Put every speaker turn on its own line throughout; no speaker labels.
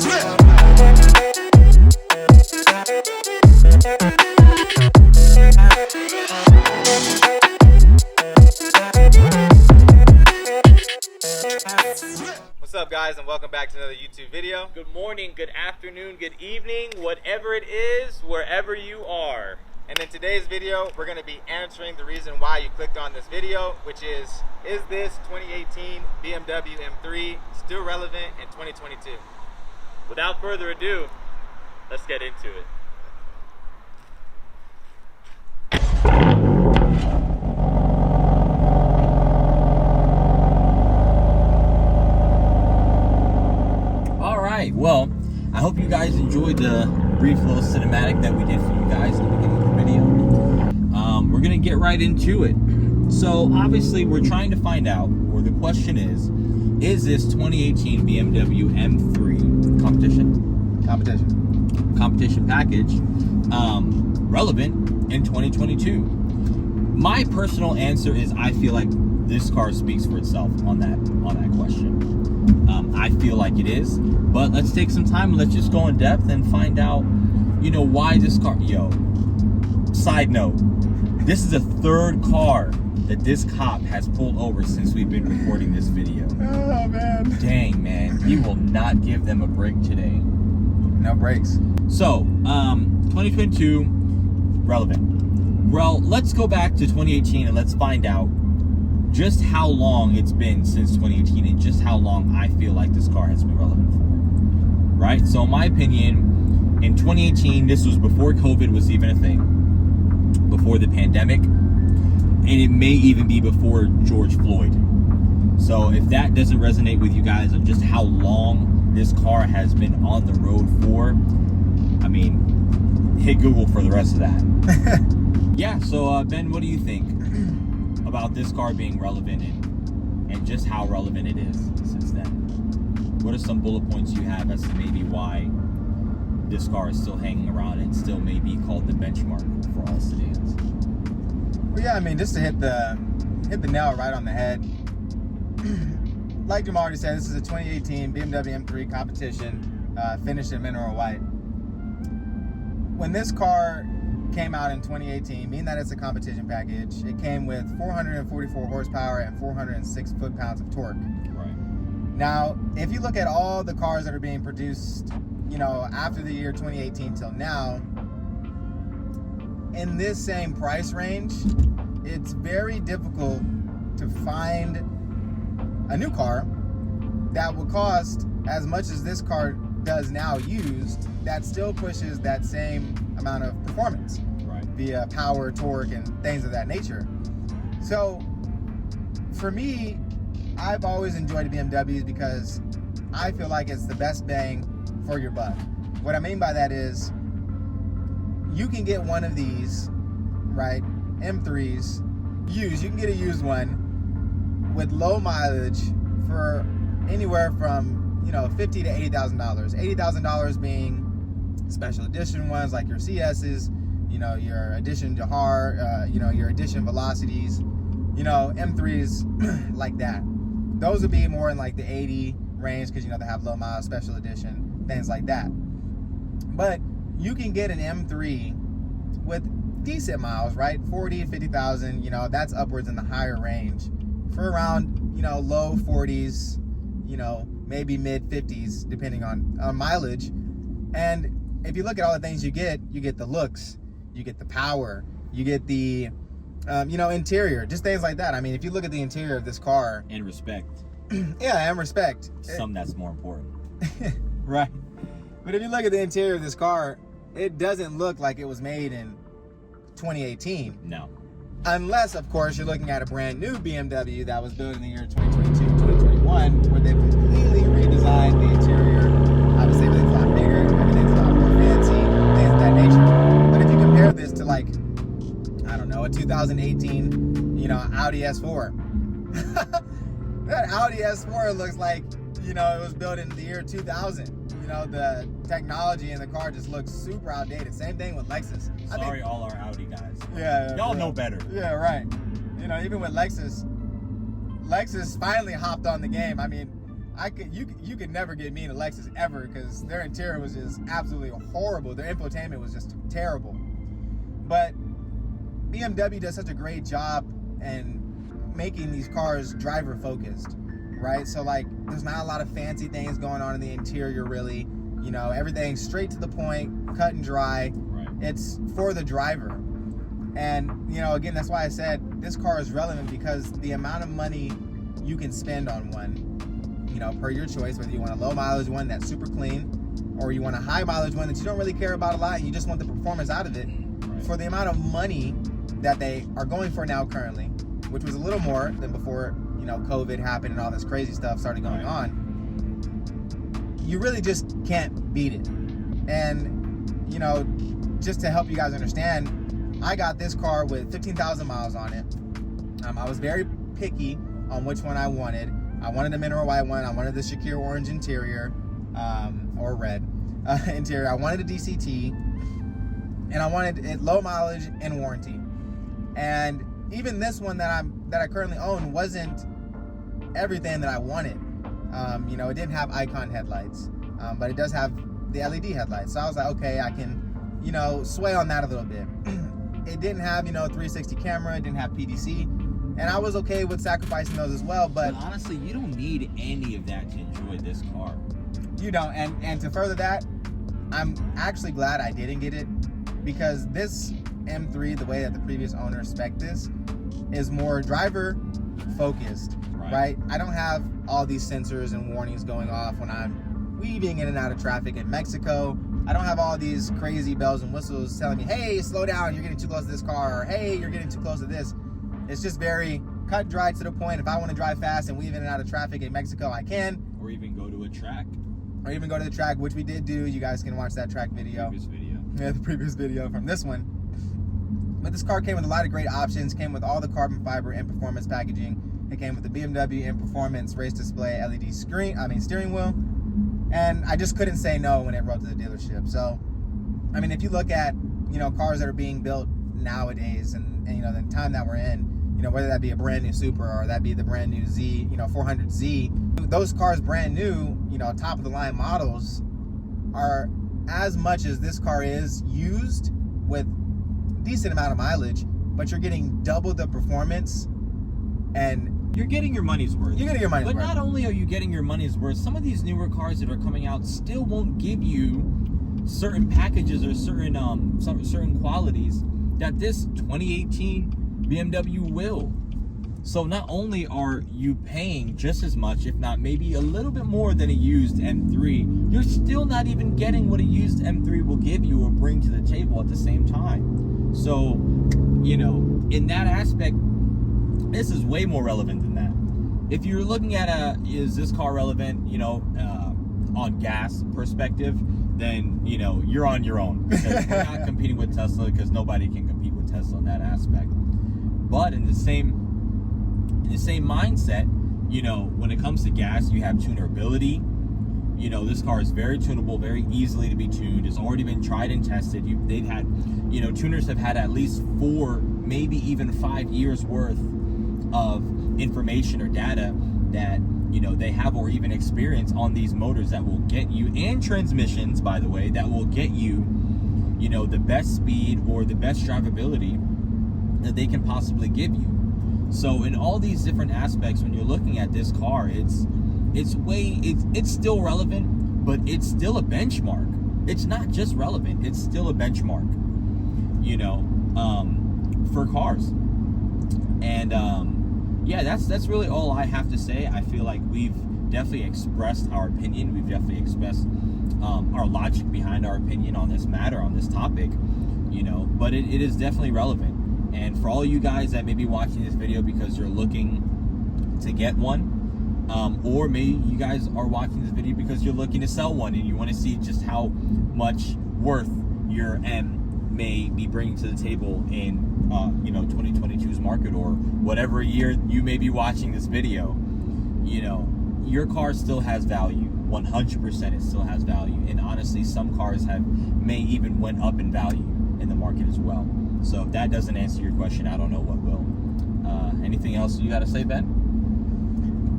What's up, guys, and welcome back to another YouTube video. Good morning, good afternoon, good evening, whatever it is, wherever you are. And in today's video, we're going to be answering the reason why you clicked on this video, which is this 2018 BMW M3 still relevant in 2022? Without further ado, let's get into it.
Well, I hope you guys enjoyed the brief little cinematic that we did for you guys in the beginning of the video. We're gonna get right into it. So obviously we're trying to find out, or the question is this 2018 BMW M3 competition package relevant in 2022? My personal answer is I feel like this car speaks for itself on that question. I feel like it is, but let's take some time and let's just go in depth and find out, why this car. Side note, this is the third car that this cop has pulled over since we've been recording this video.
Oh man.
Dang, man. He will not give them a break today.
No breaks.
So, 2022, relevant. Well, let's go back to 2018 and let's find out just how long it's been since 2018 and just how long I feel like this car has been relevant for. Right? So in my opinion, in 2018, this was before COVID was even a thing, before the pandemic, and it may even be before George Floyd. So if that doesn't resonate with you guys of just how long this car has been on the road for, I mean, hit Google for the rest of that. Yeah, so Ben, what do you think about this car being relevant and just how relevant it is since then? What are some bullet points you have as to maybe why this car is still hanging around and still may be called the benchmark for all sedans?
Well, yeah, I mean, just to hit the nail right on the head. Like Jamal already said, this is a 2018 BMW M3 competition, finished in mineral white. When this car came out in 2018, meaning that it's a competition package, it came with 444 horsepower and 406 foot-pounds of torque.
Right.
Now, if you look at all the cars that are being produced, after the year 2018 till now, in this same price range, it's very difficult to find a new car that will cost as much as this car does now used, that still pushes that same amount of performance,
right,
via power, torque, and things of that nature. So for me, I've always enjoyed BMWs because I feel like it's the best bang for your buck. What I mean by that is you can get one of these, right, M3s used. You can get a used one with low mileage for anywhere from $50,000 to $80,000. $80,000 being special edition ones like your CS's, your edition Jahar, your edition Velocities, M3s like that. Those would be more in like the 80 range because they have low miles, special edition, things like that. But you can get an M3 with decent miles, right? 40, 50,000, that's upwards in the higher range for around, low 40s, maybe mid 50s, depending on mileage. And if you look at all the things you get the looks, you get the power, you get the, interior, just things like that. I mean, if you look at the interior of this car.
And respect.
Yeah, and respect.
Something that's more important.
Right. But if you look at the interior of this car, it doesn't look like it was made in 2018.
No.
Unless, of course, you're looking at a brand new BMW that was built in the year 2022, 2021, where they completely redesigned the interior. Obviously, everything's a lot bigger, everything's a lot more fancy, things of that nature. But if you compare this to, like, I don't know, a 2018, Audi S4. That Audi S4 looks like, it was built in the year 2000. The technology in the car just looks super outdated. Same thing with Lexus.
Sorry, all our Audi guys.
Yeah.
Y'all know better.
Yeah, right. Even with Lexus finally hopped on the game. I mean, you could never get me in a Lexus ever, because their interior was just absolutely horrible. Their infotainment was just terrible. But BMW does such a great job in making these cars driver focused, right? So like, there's not a lot of fancy things going on in the interior, really. You know, everything's straight to the point, cut and dry.
Right.
It's for the driver. And, you know, again, that's why I said this car is relevant, because the amount of money you can spend on one, you know, per your choice, whether you want a low mileage one that's super clean, or you want a high mileage one that you don't really care about a lot and you just want the performance out of it,
Right.
for the amount of money that they are going for now currently, which was a little more than before, you know, COVID happened and all this crazy stuff started going on, you really just can't beat it. And, you know, just to help you guys understand, I got this car with 15,000 miles on it. I was very picky on which one I wanted. I wanted a mineral white one. I wanted the Shakir orange interior, or red interior. I wanted a DCT, and I wanted it low mileage and warranty. And even this one that I currently own wasn't everything that I wanted. You know, it didn't have icon headlights, but it does have the LED headlights. So I was like, okay, I can, you know, sway on that a little bit. It didn't have, you know, 360 camera. It didn't have PDC. And I was okay with sacrificing those as well. But
honestly, you don't need any of that to enjoy this car.
You don't. And to further that, I'm actually glad I didn't get it, because this M3, the way that the previous owner spec'd this, is more driver focused, right? I don't have all these sensors and warnings going off when I'm weaving in and out of traffic in Mexico. I don't have all these crazy bells and whistles telling me, hey, slow down, you're getting too close to this car, or hey, you're getting too close to this. It's just very cut and dry, to the point. If I want to drive fast and weave in and out of traffic in Mexico, I can.
Or even go to a track.
Or even go to the track, which we did do. You guys can watch that track video. Yeah, the previous video from this one. But this car came with a lot of great options. Came with all the carbon fiber and performance packaging. It came with the BMW in Performance race display LED steering wheel. And I just couldn't say no when it rolled to the dealership. So, I mean, if you look at, you know, cars that are being built nowadays, and you know, the time that we're in, you know, whether that be a brand new Supra or that be the brand new Z, you know, 400Z, those cars brand new, you know, top of the line models, are as much as this car is used with decent amount of mileage, but you're getting double the performance, and
you're getting your money's worth.
You're getting your money's worth.
But not only are you getting your money's worth, some of these newer cars that are coming out still won't give you certain packages or certain qualities that this 2018 BMW will. So not only are you paying just as much, if not maybe a little bit more than a used M3, you're still not even getting what a used M3 will give you or bring to the table at the same time. So, you know, in that aspect, this is way more relevant than that. If you're looking at is this car relevant, you know, on gas perspective, then, you know, you're on your own, because we're not competing with Tesla, because nobody can compete with Tesla in that aspect. But in the same mindset, you know, when it comes to gas, you have tunability. You know, this car is very tunable, very easily to be tuned. It's already been tried and tested. They've had, you know, tuners have had at least 4, maybe even 5 years worth of information or data that, you know, they have or even experience on these motors that will get you, and transmissions, by the way, that will get you, you know, the best speed or the best drivability that they can possibly give you. So in all these different aspects, when you're looking at this car, it's still relevant, but it's still a benchmark. It's not just relevant, it's still a benchmark, you know, for cars. And yeah, that's really all I have to say. I feel like we've definitely expressed our opinion. We've definitely expressed our logic behind our opinion on this matter, on this topic, you know, but it is definitely relevant. And for all you guys that may be watching this video because you're looking to get one, or maybe you guys are watching this video because you're looking to sell one and you want to see just how much worth your M may be bringing to the table in you know, 2022's market, or whatever year you may be watching this video, you know, your car still has value. 100% it still has value. And honestly, some cars may even went up in value in the market as well. So if that doesn't answer your question, I don't know what will. Anything else you got to say, Ben?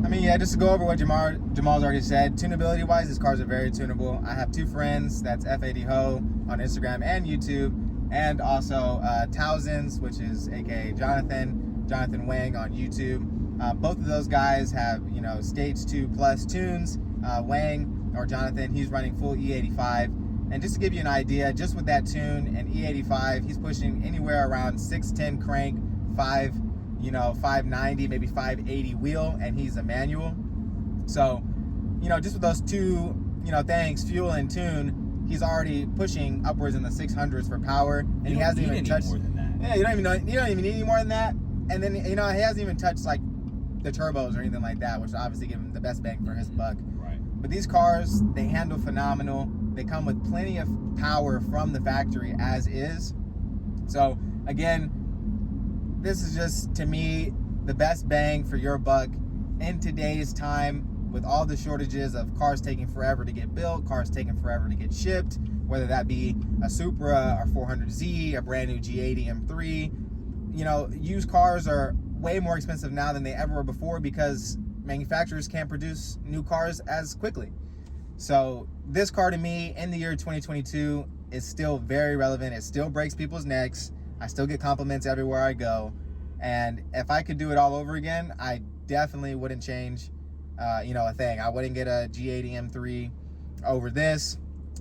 I mean, yeah, just to go over what Jamal's already said, tunability wise, these cars are very tunable. I have 2 friends, that's F80 Ho on Instagram and YouTube, and also Thousands, which is aka Jonathan Wang on YouTube. Both of those guys have, you know, stage 2 plus tunes. Wang, or Jonathan, he's running full E85. And just to give you an idea, just with that tune and E85, he's pushing anywhere around 610 crank, 590, maybe 580 wheel, and he's a manual. So, you know, just with those 2, you know, things, fuel and tune, he's already pushing upwards in the 600s for power, and he hasn't even touched
more than that.
Yeah, you don't even need any more than that. And then, you know, he hasn't even touched like the turbos or anything like that, which obviously give him the best bang for his buck.
Right.
But these cars, they handle phenomenal. They come with plenty of power from the factory as is. So again, this is just, to me, the best bang for your buck in today's time, with all the shortages of cars taking forever to get built, cars taking forever to get shipped, whether that be a Supra, a 400Z, a brand new G80 M3. You know, used cars are way more expensive now than they ever were before because manufacturers can't produce new cars as quickly. So this car, to me, in the year 2022, is still very relevant. It still breaks people's necks. I still get compliments everywhere I go. And if I could do it all over again, I definitely wouldn't change, you know, a thing. I wouldn't get a G80 M3 over this.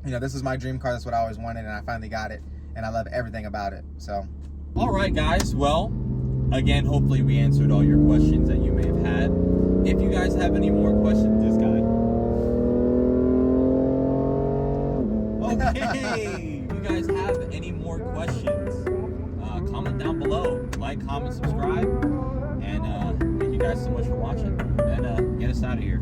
You know, this is my dream car. That's what I always wanted, and I finally got it. And I love everything about it. So,
all right, guys. Well, again, hopefully we answered all your questions that you may have had. If you guys have any more questions, this guy. Okay. If you guys have any more questions, comment down below. Like, comment, subscribe. And thank you guys so much for watching. And get us out of here.